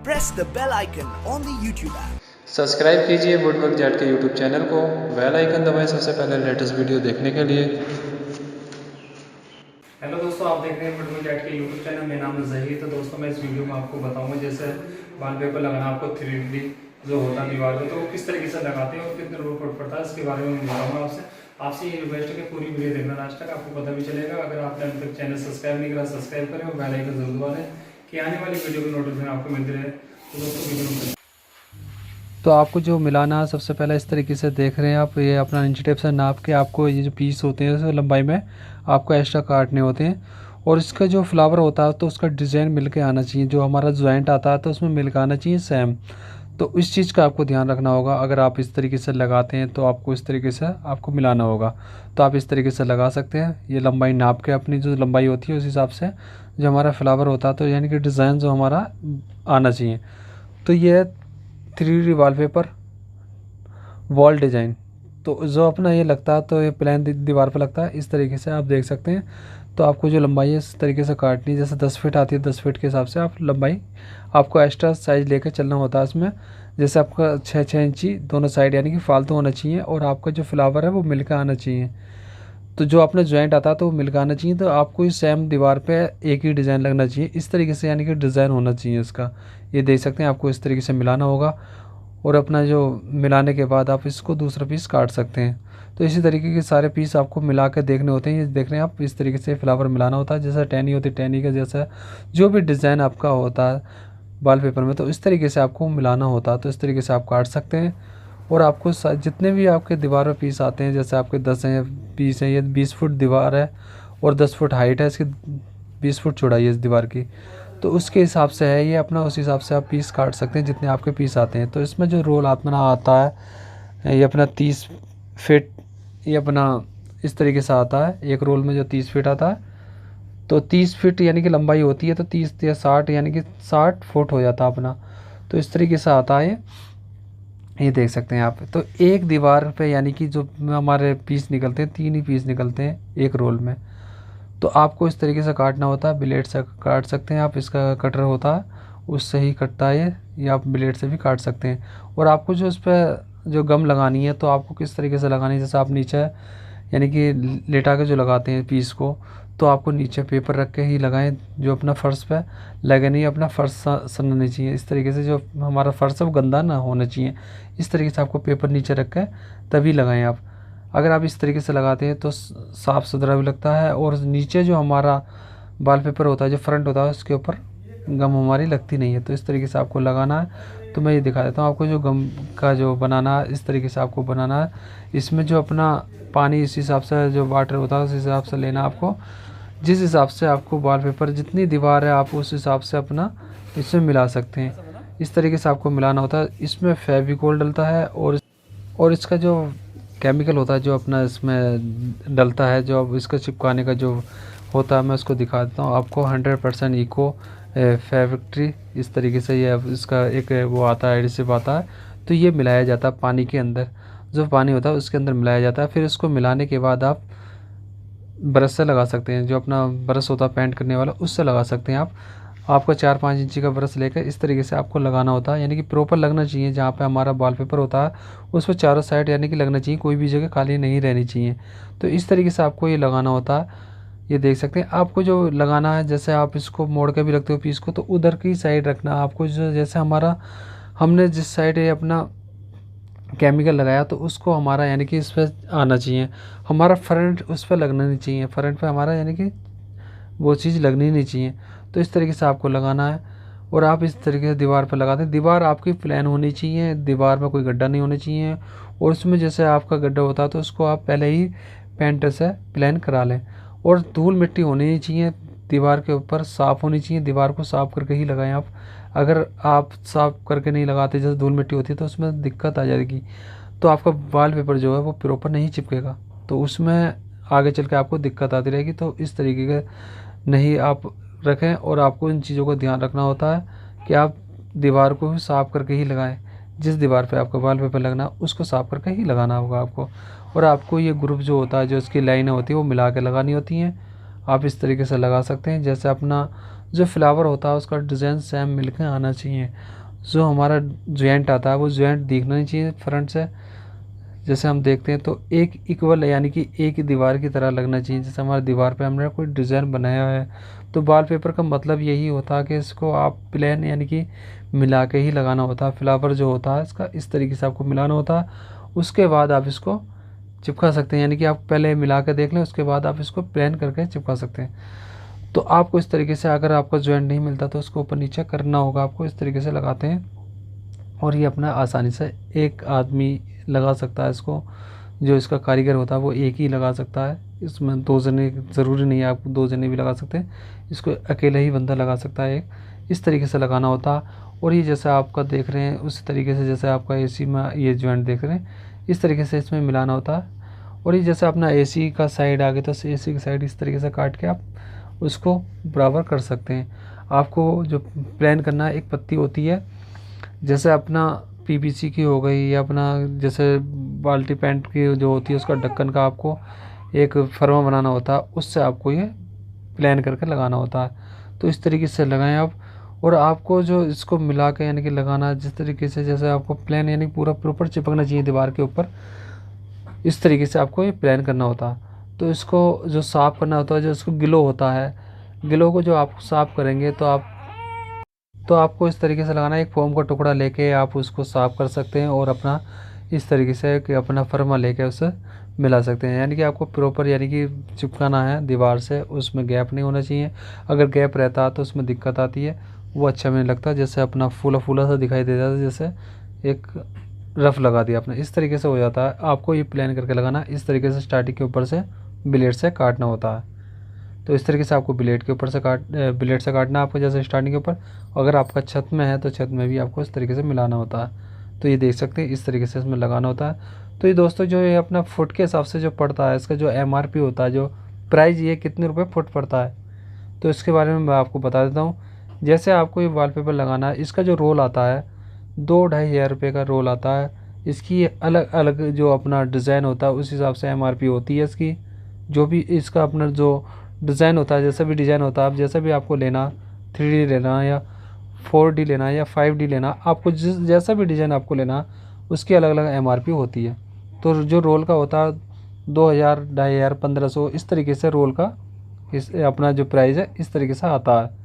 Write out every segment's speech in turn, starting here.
Press the bell icon on the YouTube app. Subscribe कीजिए woodwork jet के YouTube channel को, bell icon दबाएं सबसे पहले लेटेस्ट वीडियो देखने के लिए। हेलो दोस्तों, आप देख रहे हैं वुडवर्क जेट के यूट्यूब चैनल। मेरा नाम है ज़हीर। तो दोस्तों मैं इस वीडियो में आपको बताऊंगा जैसे वॉलपेपर लगाना आपको 3D जो होता है दीवार पे, तो वो किस तरीके से लगाते हैं और कितने रुपये पड़ता है, इसके बारे में मैं बताऊँगा आपसे ये रिक्वेस्ट है कि पूरी वीडियो देखना लास्ट तक, आपको पता भी चलेगा। अगर आपने अभी तक चैनल सब्सक्राइब नहीं करा, सब्सक्राइब करें और बेल आइकन जरूर दबा दें कि आने वाली वीडियो की नोटिफिकेशन आपको मिलती रहे। तो दोस्तों वीडियो तो आपको जो मिलाना है सबसे पहले इस तरीके से देख रहे हैं आप, ये अपना इंची टेप से नाप के आपको ये जो पीस होते हैं लंबाई में आपको एक्स्ट्रा काटने होते हैं। और इसका जो फ्लावर होता है तो उसका डिज़ाइन मिल के आना चाहिए, जो हमारा जॉइंट आता है तो उसमें मिल के आना चाहिए सेम। तो इस चीज़ का आपको ध्यान रखना होगा। अगर आप इस तरीके से लगाते हैं तो आपको इस तरीके से आपको मिलाना होगा। तो आप इस तरीके से लगा सकते हैं, ये लंबाई नाप के अपनी जो लंबाई होती है उस हिसाब से जो हमारा फ्लावर होता है तो यानी कि डिज़ाइन जो हमारा आना चाहिए। तो ये 3D वॉलपेपर वॉल डिज़ाइन तो जो अपना ये लगता है तो ये प्लेन दीवार पर लगता है, इस तरीके से आप देख सकते हैं। तो आपको जो लंबाई है इस तरीके से काटनी है, जैसे 10 फीट आती है 10 फीट के हिसाब से आप लंबाई आपको एक्स्ट्रा साइज लेकर चलना होता है इसमें। जैसे आपका 6-6 इंची दोनों साइड यानी कि फालतू होना चाहिए और आपका जो फ्लावर है वो मिलकर आना चाहिए। तो जो अपना जॉइंट आता है तो वो मिलकर आना चाहिए। तो आपको इस सेम दीवार पे एक ही डिज़ाइन लगना चाहिए इस तरीके से, यानी कि डिज़ाइन होना चाहिए इसका। ये देख सकते हैं, आपको इस तरीके से मिलाना होगा और अपना जो मिलाने के बाद आप इसको दूसरा पीस काट सकते हैं। तो इसी तरीके के सारे पीस आपको मिला के देखने होते हैं। ये देख रहे हैं आप, इस तरीके से फ्लावर मिलाना होता है। जैसा टहनी होती है टहनी का जैसा जो भी डिज़ाइन आपका होता है वॉलपेपर में तो इस तरीके से आपको मिलाना होता है। तो इस तरीके से आप काट सकते हैं। और आपको जितने भी आपके दीवार में पीस आते हैं, जैसे आपके 10 हैं या 20 हैं, ये 20 फुट दीवार है और 10 फुट हाइट है इसकी, 20 फुट चौड़ाई है इस दीवार की, तो उसके हिसाब से है ये अपना, उस हिसाब से आप पीस काट सकते हैं जितने आपके पीस आते हैं। तो इसमें जो रोल अपना आता है ये अपना 30 फीट ये अपना इस तरीके से आता है। एक रोल में जो 30 फीट आता है तो 30 फीट यानी कि लंबाई होती है, तो 30 या 60 यानी कि 60 फुट हो जाता है अपना। तो इस तरीके से आता है ये देख सकते हैं आप। तो एक दीवार पे यानी कि जो हमारे पीस निकलते हैं 3 ही पीस निकलते हैं एक रोल में। तो आपको इस तरीके से काटना होता है, ब्लेड से काट सकते हैं आप, इसका कटर होता है उससे ही कटता है ये, या आप ब्लेड से भी काट सकते हैं। और आपको जो इस पर जो गम लगानी है तो आपको किस तरीके से लगानी है, जैसे आप नीचे यानी कि लेटा के जो लगाते हैं पीस को, तो आपको नीचे पेपर रख के ही लगाएं, जो अपना फर्श पे लगे नहीं, अपना फर्श सनना नहीं चाहिए। इस तरीके से जो हमारा फर्श है वो गंदा ना होना चाहिए, इस तरीके से आपको पेपर नीचे रख के तभी लगाएं आप। अगर आप इस तरीके से लगाते हैं तो साफ़ सुथरा भी लगता है और नीचे जो हमारा वॉलपेपर होता है जो फ्रंट होता है उसके ऊपर गम हमारी लगती नहीं है। तो इस तरीके से आपको लगाना है। तो मैं ये दिखा देता हूँ आपको, जो गम का जो बनाना है इस तरीके से आपको बनाना है। इसमें जो अपना पानी इस हिसाब से जो वाटर होता है उस हिसाब से लेना आपको, जिस हिसाब से आपको वॉलपेपर जितनी दीवार है आप उस हिसाब से अपना इसमें मिला सकते हैं। इस तरीके से आपको मिलाना होता है। इसमें फेविकोल डलता है और इसका जो केमिकल होता है जो अपना इसमें डलता है, जो अब इसको चिपकाने का जो होता है मैं उसको दिखा देता हूँ आपको। 100% इको फैक्ट्री इस तरीके से ये इसका एक वो आता है, एडिसिव आता है। तो ये मिलाया जाता है पानी के अंदर, जो पानी होता है उसके अंदर मिलाया जाता है। फिर इसको मिलाने के बाद आप ब्रश से लगा सकते हैं, जो अपना ब्रश होता है पेंट करने वाला उससे लगा सकते हैं आप। आपको 4-5 इंची का ब्रश लेकर इस तरीके से आपको लगाना होता है, यानी कि प्रॉपर लगना चाहिए। जहाँ पे हमारा वॉलपेपर होता है उस पर चारों साइड यानी कि लगना चाहिए, कोई भी जगह खाली नहीं रहनी चाहिए। तो इस तरीके से आपको ये लगाना होता है। ये देख सकते हैं आपको जो लगाना है, जैसे आप इसको मोड़ के भी रखते हो पीस को तो उधर की साइड रखना आपको, जो जैसे हमारा हमने जिस साइड ये अपना केमिकल लगाया तो उसको हमारा यानी कि इस पर आना चाहिए, हमारा फ्रंट उस पर लगना नहीं चाहिए, फ्रंट पे हमारा यानी कि वो चीज़ लगनी नहीं चाहिए। तो इस तरीके से आपको लगाना है और आप इस तरीके से दीवार पर लगाते हैं। दीवार आपकी प्लेन होनी चाहिए, दीवार में कोई गड्ढा नहीं होना चाहिए। और उसमें जैसे आपका गड्ढा होता है तो उसको आप पहले ही पेंट से प्लेन करा लें। और धूल मिट्टी होनी नहीं चाहिए, दीवार के ऊपर साफ़ होनी चाहिए। दीवार को साफ़ करके ही लगाएं आप। अगर आप साफ़ करके नहीं लगाते, जैसे धूल मिट्टी होती है तो उसमें दिक्कत आ जाएगी, तो आपका वॉलपेपर जो है वो प्रॉपर नहीं चिपकेगा, तो उसमें आगे चल के आपको दिक्कत आती रहेगी। तो इस तरीके का नहीं आप रखें। और आपको इन चीज़ों का ध्यान रखना होता है कि आप दीवार को साफ़ करके ही लगाएं। जिस दीवार पे आपका वॉलपेपर लगना उसको साफ़ करके ही लगाना होगा आपको। और आपको ये ग्रुप जो होता है, जो इसकी लाइनें होती है वो मिला के लगानी होती हैं। आप इस तरीके से लगा सकते हैं, जैसे अपना जो फ्लावर होता है उसका डिज़ाइन सेम मिलकर आना चाहिए। जो हमारा जॉइंट आता है वो जॉइंट दिखना नहीं चाहिए फ्रंट से, जैसे हम देखते हैं तो एक इक्वल यानी कि एक ही दीवार की तरह लगना चाहिए। जैसे हमारी दीवार पे हमने कोई डिज़ाइन बनाया है तो वॉलपेपर का मतलब यही होता है कि इसको आप प्लेन यानी कि मिला के ही लगाना होता है। फ्लावर जो होता है इसका इस तरीके से आपको मिलाना होता है, उसके बाद आप इसको चिपका सकते हैं। यानी कि आप पहले मिला के देख लें, उसके बाद आप इसको प्लेन करके चिपका सकते हैं। तो आपको इस तरीके से, अगर आपका जॉइंट नहीं मिलता तो उसको ऊपर नीचे करना होगा आपको। इस तरीके से लगाते हैं और ये अपना आसानी से एक आदमी लगा सकता है इसको। जो इसका कारीगर होता है वो एक ही लगा सकता है, इसमें 2 जने ज़रूरी नहीं है, आप 2 जने भी लगा सकते हैं। इसको अकेला ही बंदा लगा सकता है एक। इस तरीके से लगाना होता है। और ये जैसे आपका देख रहे हैं उसी तरीके से जैसे आपका एसी में ये जॉइंट देख रहे हैं, इस तरीके से इसमें मिलाना होता है। और ये जैसे अपना एसी का साइड आ गया तो एसी की साइड इस तरीके से काट के आप उसको बराबर कर सकते हैं। आपको जो प्लान करना है, एक पत्ती होती है जैसे अपना पीवीसी की हो गई, या अपना जैसे बाल्टी पेंट की जो होती है उसका ढक्कन का आपको एक फर्मा बनाना होता है, उससे आपको ये प्लान करके लगाना होता है। तो इस तरीके से लगाएं आप। और आपको जो इसको मिला के यानी कि लगाना जिस तरीके से, जैसे आपको प्लान यानी पूरा प्रॉपर चिपकना चाहिए दीवार के ऊपर, इस तरीके से आपको ये प्लान करना होता है। तो इसको जो साफ़ करना होता है, जो इसको गिलो होता है, गिलो को जो आप साफ़ करेंगे तो आपको इस तरीके से लगाना है। एक फोम का टुकड़ा लेके आप उसको साफ़ कर सकते हैं और अपना इस तरीके से कि अपना फर्मा लेके उसे मिला सकते हैं। यानी कि आपको प्रॉपर यानी कि चिपकाना है दीवार से, उसमें गैप नहीं होना चाहिए। अगर गैप रहता है तो उसमें दिक्कत आती है, वो अच्छा भी नहीं लगता। जैसे अपना फूला फूला सा दिखाई दे जाता है, जैसे एक रफ लगा दिया आपने, इस तरीके से हो जाता है। आपको ये प्लान करके लगाना, इस तरीके से स्टार्टिंग के ऊपर से ब्लेड से काटना होता है। तो इस तरीके से आपको ब्लेड के ऊपर से ब्लेड से काटना है आपको, जैसे स्टार्टिंग के ऊपर। अगर आपका छत में है तो छत में भी आपको इस तरीके से मिलाना होता है। तो ये देख सकते हैं इस तरीके से इसमें लगाना होता है। तो ये दोस्तों जो ये अपना फुट के हिसाब से जो पड़ता है, इसका जो MRP होता है, जो प्राइस ये कितने रुपये फुट पड़ता है, तो इसके बारे में मैं आपको बता देता हूँ। जैसे आपको ये वॉलपेपर लगाना है, इसका जो रोल आता है 2-2.5 हज़ार रुपये का रोल आता है। इसकी अलग अलग जो अपना डिज़ाइन होता है उस हिसाब से MRP होती है इसकी। जो भी इसका अपना जो डिज़ाइन होता है, जैसा भी डिज़ाइन होता है, आप जैसा भी आपको लेना, 3D लेना या 4D लेना या 5D लेना, आपको जैसा भी डिज़ाइन आपको लेना उसकी अलग अलग MRP होती है। तो जो रोल का होता है 2000, 2500, 1500 इस तरीके से रोल का इस अपना जो प्राइस है इस तरीके से आता है।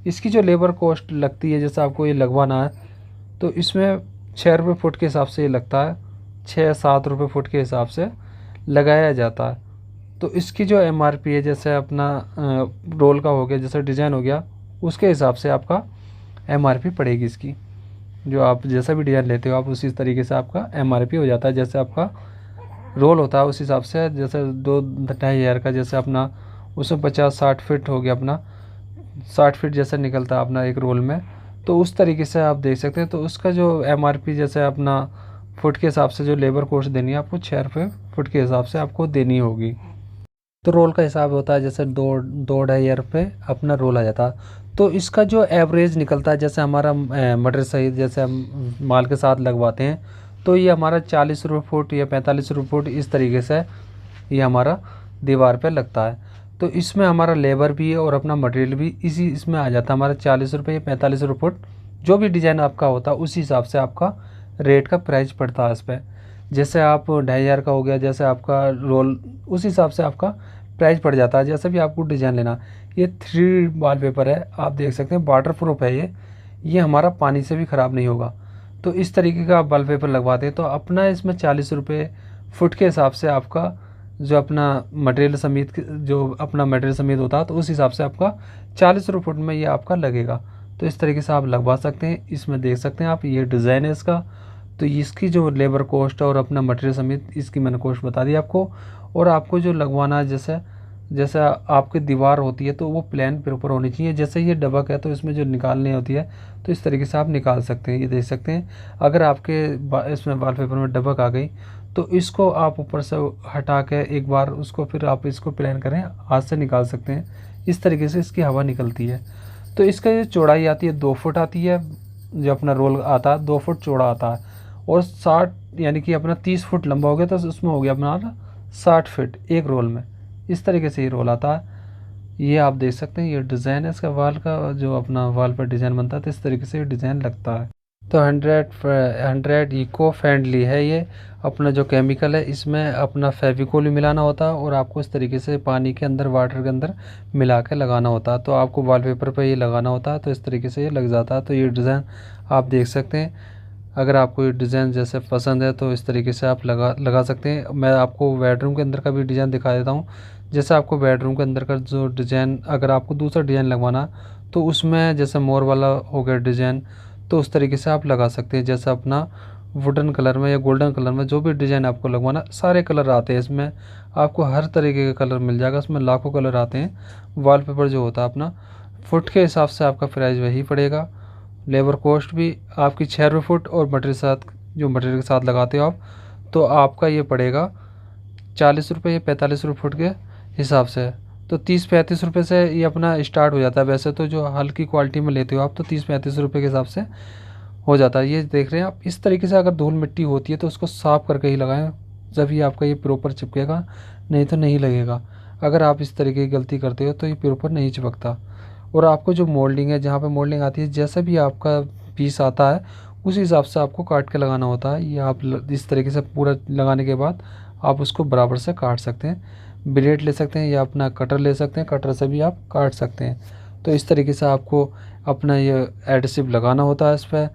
इसकी जो लेबर कॉस्ट लगती है, जैसे आपको ये लगवाना है तो इसमें 6 रुपये फुट के हिसाब से ये लगता है, 6-7 रुपये फुट के हिसाब से लगाया जाता है। तो इसकी जो MRP है, जैसे अपना रोल का हो गया, जैसे डिज़ाइन हो गया, उसके हिसाब से आपका MRP पड़ेगी इसकी। जो आप जैसा भी डिज़ाइन लेते हो आप उसी तरीके से आपका MRP हो जाता है। जैसे आपका रोल होता है उस हिसाब से, जैसे 2-2.5 हज़ार का, जैसे अपना उसमें 50-60 फीट हो गया, अपना 60 फीट जैसा निकलता है अपना एक रोल में, तो उस तरीके से आप देख सकते हैं। तो उसका जो MRP जैसे अपना फुट के हिसाब से जो लेबर कॉस्ट देनी है आपको 6 रुपये फुट के हिसाब से आपको देनी होगी। तो रोल का हिसाब होता है जैसे 2-2.5 हज़ार रुपये अपना रोल आ जाता है। तो इसका जो एवरेज निकलता है, जैसे हमारा मटेरियल सहित जैसे हम माल के साथ लगवाते हैं, तो ये हमारा 40 रुपये फुट या 45 रुपये फुट इस तरीके से ये हमारा दीवार पे लगता है। तो इसमें हमारा लेबर भी और अपना मटेरियल भी इसी इसमें आ जाता है हमारा 40 रुपये या 45 रुपये फुट। जो भी डिज़ाइन आपका होता है उसी हिसाब से आपका रेट का प्राइस पड़ता है इस पर। जैसे आप 2.5 हज़ार का हो गया, जैसे आपका रोल, उस हिसाब से आपका प्राइस पड़ जाता है। जैसे भी आपको डिज़ाइन लेना। ये 3D वॉलपेपर है, आप देख सकते हैं वाटर प्रूफ है ये हमारा पानी से भी ख़राब नहीं होगा। तो इस तरीके का आप वॉलपेपर लगवाते हैं तो अपना इसमें 40 रुपये फुट के हिसाब से आपका जो अपना मटेरियल समेत जो अपना मटेरियल समेत होता है तो उस हिसाब से आपका 40 रुपये फुट में ये आपका लगेगा। तो इस तरीके से आप लगवा सकते हैं। इसमें देख सकते हैं आप, ये डिज़ाइन है इसका। तो इसकी जो लेबर कॉस्ट और अपना मटेरियल समेत इसकी मैंने कॉस्ट बता दी आपको। और आपको जो लगवाना है, जैसे आपकी दीवार होती है तो वो प्लान प्रॉपर होनी चाहिए। जैसे ये डबक है तो इसमें जो निकालनी होती है तो इस तरीके से आप निकाल सकते हैं। ये देख सकते हैं, अगर आपके इसमें वॉलपेपर में डबक आ गई तो इसको आप ऊपर से हटा के एक बार उसको फिर आप इसको प्लान करें, हाथ से निकाल सकते हैं। इस तरीके से इसकी हवा निकलती है। तो इसका जो चौड़ाई आती है 2 फुट आती है, जो अपना रोल आता है 2 फुट चौड़ा आता है। और 60 यानी कि अपना 30 फुट लंबा हो गया तो उसमें हो गया अपना 60 फीट एक रोल में। इस तरीके से ये रोल आता है। ये आप देख सकते हैं, ये डिज़ाइन है इसका वाल का, जो अपना वाल पर डिज़ाइन बनता है तो इस तरीके से डिज़ाइन लगता है। तो 100 इको फ्रेंडली है ये। अपना जो केमिकल है इसमें अपना फेविकोल भी मिलाना होता है और आपको इस तरीके से पानी के अंदर, वाटर के अंदर मिला के लगाना होता है। तो आपको वॉलपेपर पर ये लगाना होता है, तो इस तरीके से ये लग जाता है। तो ये डिज़ाइन आप देख सकते हैं। अगर आपको ये डिज़ाइन जैसे पसंद है तो इस तरीके से आप लगा सकते हैं। मैं आपको बेडरूम के अंदर का भी डिज़ाइन दिखा देता हूँ। जैसे आपको बेडरूम के अंदर का जो डिज़ाइन, अगर आपको दूसरा डिज़ाइन लगवाना तो उसमें जैसे मोर वाला हो गया डिज़ाइन, तो उस तरीके से आप लगा सकते हैं। जैसे अपना वुडन कलर में या गोल्डन कलर में जो भी डिज़ाइन आपको लगवाना, सारे कलर आते हैं इसमें, आपको हर तरीके का कलर मिल जाएगा। इसमें लाखों कलर आते हैं। वॉलपेपर जो होता है अपना फुट के हिसाब से आपका प्राइस वही पड़ेगा। लेबर कॉस्ट भी आपकी 6 रुपये फुट, और मटेरियल साथ, जो मटेरियल के साथ लगाते हो आप, तो आपका ये पड़ेगा 40 रुपये या 45 रुपये फुट के हिसाब से। तो 30-35 रुपये से ये अपना स्टार्ट हो जाता है। वैसे तो जो हल्की क्वालिटी में लेते हो आप तो 30-35 रुपये के हिसाब से हो जाता है। ये देख रहे हैं आप। इस तरीके से अगर धूल मिट्टी होती है तो उसको साफ़ करके ही लगाएं, जब ही आपका ये प्रॉपर चिपकेगा, नहीं तो नहीं लगेगा। अगर आप इस तरीके की गलती करते हो तो ये प्रॉपर नहीं चिपकता। और आपको जो मोल्डिंग है, जहाँ पे मोल्डिंग आती है, जैसा भी आपका पीस आता है उसी हिसाब से आपको काट के लगाना होता है। ये आप इस तरीके से पूरा लगाने के बाद आप उसको बराबर से काट सकते हैं। ब्लेड ले सकते हैं या अपना कटर ले सकते हैं, कटर से भी आप काट सकते हैं। तो इस तरीके से आपको अपना ये एडहेसिव लगाना होता है इस पर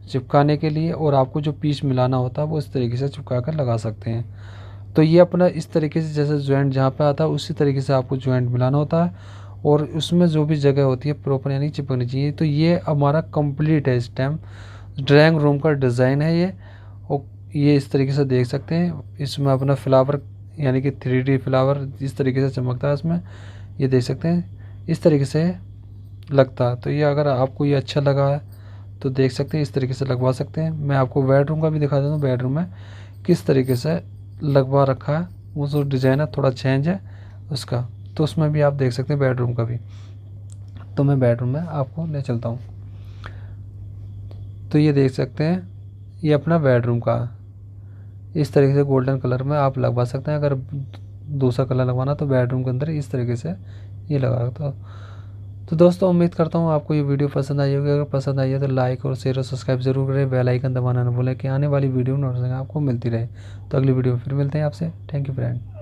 चिपकाने के लिए, और आपको जो पीस मिलाना होता है वो इस तरीके से चिपका कर लगा सकते हैं। तो ये अपना इस तरीके से, जैसे जॉइंट जहाँ पे आता है उसी तरीके से आपको जॉइंट मिलाना होता है, और उसमें जो भी जगह होती है प्रॉपर यानी चिपकनी चाहिए। तो ये हमारा कंप्लीट है इस टाइम ड्राइंग रूम का डिज़ाइन है ये। और ये इस तरीके से देख सकते हैं। इसमें अपना फ्लावर यानी कि 3D फ्लावर इस तरीके से चमकता है इसमें, ये देख सकते हैं इस तरीके से लगता है। तो ये अगर आपको ये अच्छा लगा है तो देख सकते हैं, इस तरीके से लगवा सकते हैं। मैं आपको बेडरूम का भी दिखा देता हूँ, बेडरूम में किस तरीके से लगवा रखा है। वो जो डिज़ाइन है थोड़ा चेंज है उसका, तो उसमें भी आप देख सकते हैं बेडरूम का भी। तो मैं बेडरूम में आपको ले चलता हूँ। तो ये देख सकते हैं, ये अपना बेडरूम का इस तरीके से गोल्डन कलर में आप लगवा सकते हैं। अगर दूसरा कलर लगवाना तो बेडरूम के अंदर इस तरीके से ये लगा। तो दोस्तों उम्मीद करता हूँ आपको ये वीडियो पसंद आई होगी। अगर पसंद आई है तो लाइक और शेयर और सब्सक्राइब जरूर करें। बेल आइकन दबाना न भूलें कि आने वाली वीडियो नोटिफिकेशन आपको मिलती रहे। तो अगली वीडियो में फिर मिलते हैं आपसे। Thank you friend.